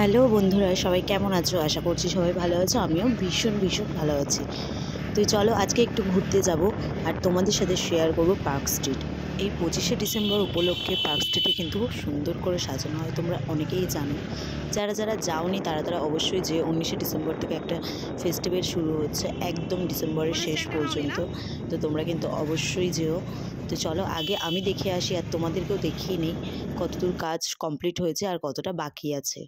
Hello বন্ধুরা, সবাই কেমন আছো? আশা করছি সবাই ভালো আছো। আমিও ভীষণ ভালো আছি। তো চলো আজকে একটু ঘুরতে যাব আর তোমাদের সাথে শেয়ার করব পার্ক স্ট্রিট। এই 25শে ডিসেম্বর উপলক্ষে পার্ক স্ট্রিটে কিন্তু খুব সুন্দর করে সাজানো হয়, তোমরা অনেকেই জানো। যারা যাওনি তারা অবশ্যই, যে 19শে ডিসেম্বর থেকে একটা ফেস্টিভ্যাল শুরু হচ্ছে একদম ডিসেম্বরের শেষ পর্যন্ত। তো তোমরা কিন্তু অবশ্যই যেও। তো চলো আগে আমি দেখে আসি আর তোমাদেরকেও দেখিয়ে নিই কতদূর কাজ কমপ্লিট হয়েছে আর কতটা বাকি আছে।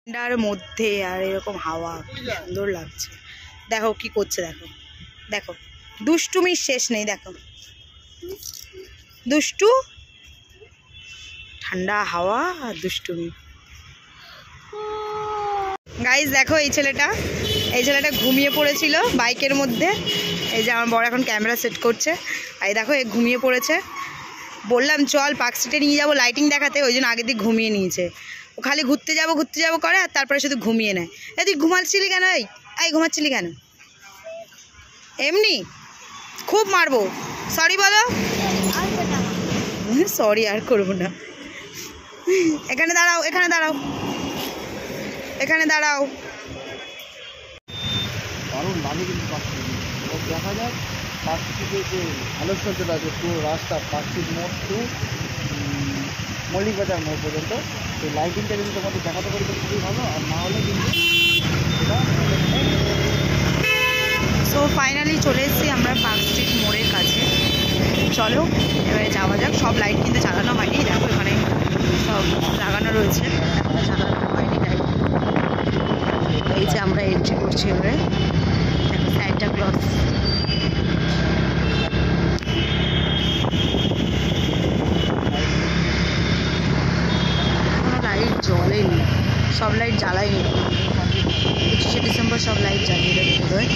ঠান্ডার মধ্যে আর এরকম হাওয়া সুন্দর লাগছে। দেখো কি করছে, দেখো দেখো দুষ্টুমির শেষ নেই। দেখো দুষ্টু, ঠান্ডা হাওয়া আর দুষ্টুমি। গাইস দেখো এই ছেলেটা ঘুমিয়ে পড়েছিল বাইকের মধ্যে। এই যে আমার বড় এখন ক্যামেরা সেট করছে। আর দেখো এ ঘুমিয়ে পড়েছে। বললাম চল পার্ক স্ট্রিটে নিয়ে যাবো লাইটিং দেখাতে, ওই জন্য আগের দিক ঘুমিয়ে নিয়েছে। ও খালি ঘুরতে যাবো করে আর তারপরে শুধু ঘুমিয়ে নেয়। তুই ঘুমাচ্ছিলি কেন? এই ঘুমাচ্ছিলি কেন? এমনি খুব মারবো। সরি বলো। সরি আর করবো না। এখানে দাঁড়াও। দারুণ লাগে কিন্তু দেখা যায় পার্ক স্ট্রিটের যে আলোকসজ্জাটা আছে পুরো রাস্তা পার্ক স্ট্রিট মোড় টু মল্লিক বাজার মোড় পর্যন্ত এই লাইটিংটা যদি তোমাদের দেখাতে পারি তো খুবই ভালো, আর না হলে কিন্তু এটা। সো ফাইনালি চলে এসেছি আমরা পার্ক স্ট্রিট মোড়ের কাছে। চলো এবারে যাওয়া যাক। সব লাইট কিন্তু জ্বালানো হয়নি, দেখো এখানে সব লাগানো রয়েছে, জ্বালানো হয়নি লাইট। এই যে আমরা এন্ট্রি করছি এবারে। দেখো সাইডটা ক্লথ। কোনো লাইট জ্বলেনি, সব লাইট জ্বালায়নি। 25শে ডিসেম্বর সব লাইট জ্বালিয়ে দেবে বোধহয়।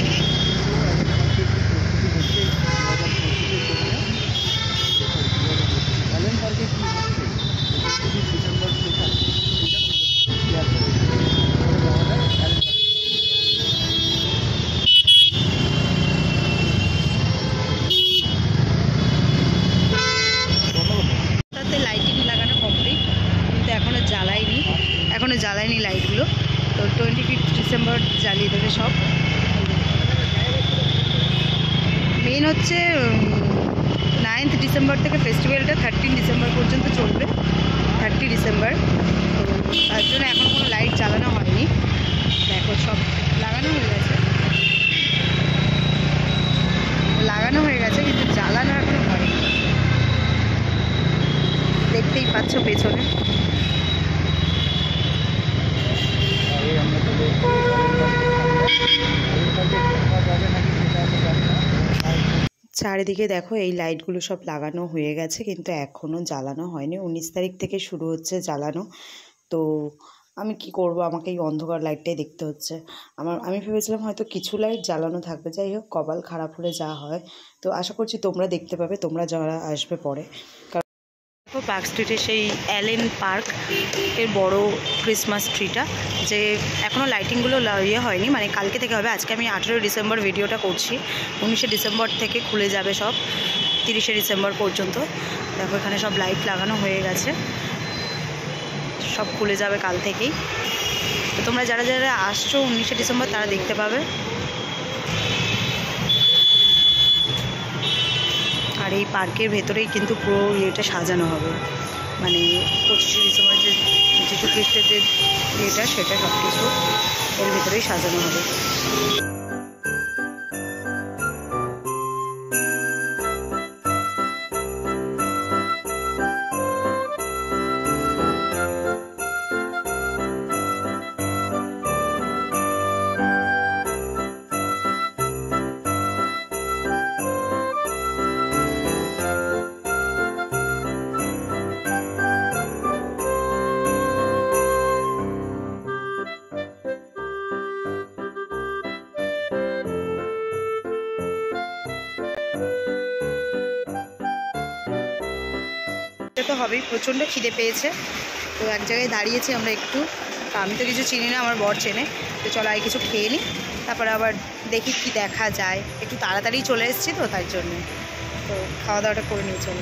লাইটিং লাগানো কমপ্লিট, কিন্তু এখনো জ্বালায়নি লাইটগুলো। তো 25 ডিসেম্বর জ্বালিয়ে দেবে সব। মেন হচ্ছে 9 ডিসেম্বর থেকে ফেস্টিভ্যালটা 13 ডিসেম্বর পর্যন্ত চলবে। 30 ডিসেম্বর, তো তার জন্য এখনও কোনো লাইট জ্বালানো হয়নি। দেখো সব লাগানো হয়ে গেছে কিন্তু জ্বালানো এখনো হয়নি। দেখতেই পাচ্ছ পেছনে। চারিদিকে দেখো এই লাইটগুলো সব লাগানো হয়ে গেছে কিন্তু এখনও জ্বালানো হয়নি। 19 তারিখ থেকে শুরু হচ্ছে জ্বালানো। তো আমি কি করব, আমাকে এই অন্ধকার লাইটটাই দেখতে হচ্ছে। আমি ভেবেছিলাম হয়তো কিছু লাইট জ্বালানো থাকবে, যাই হোক কপাল খারাপ হলে যা হয়। তো আশা করছি তোমরা দেখতে পাবে, তোমরা যারা আসবে পরে। পার্ক স্ট্রিটে সেই অ্যালেন পার্ক এর বড় ক্রিসমাস ট্রিটা, যে এখনও লাইটিংগুলো হয়নি, মানে কালকে থেকে হবে। আজকে আমি 18 ডিসেম্বর ভিডিওটা করছি। 19শে ডিসেম্বর থেকে খুলে যাবে সব 30শে ডিসেম্বর পর্যন্ত। দেখো এখানে সব লাইট লাগানো হয়ে গেছে, সব খুলে যাবে কাল থেকেই। তো তোমরা যারা আসছো 19শে ডিসেম্বর তারা দেখতে পাবে। আর এই পার্কের ভেতরেই কিন্তু পুরো ইয়েটা সাজানো হবে, মানে 25শে ডিসেম্বর যে যীশু খ্রিস্টের যে ইয়েটা সেটা সব কিছু এর ভিতরেই সাজানো হবে। তো হবেই, প্রচণ্ড খিদে পেয়েছে। তো এক জায়গায় দাঁড়িয়েছি আমরা একটু, আমি তো কিছু চিনি না, আমার বর চেনে। তো চলো আগে কিছু খেয়ে নিই, তারপরে আবার দেখি কি দেখা যায়। একটু তাড়াতাড়ি চলে এসেছি তো তাই জন্য। তো খাওয়া দাওয়াটা করে নিয়ে চলো।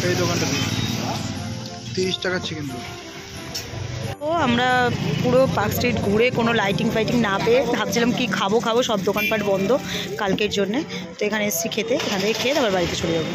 এই দোকানটা 30 টাকা চিকেন রোল। তো আমরা পুরো পার্ক স্ট্রিট ঘুরে কোনো লাইটিং ফাইটিং না পেয়ে ভাবছিলাম কি খাবো, সব দোকানপাট বন্ধ কালকের জন্যে। তো এখানে এসেছি খেতে, এখান থেকে খেয়ে তারপর বাড়িতে চলে যাবো।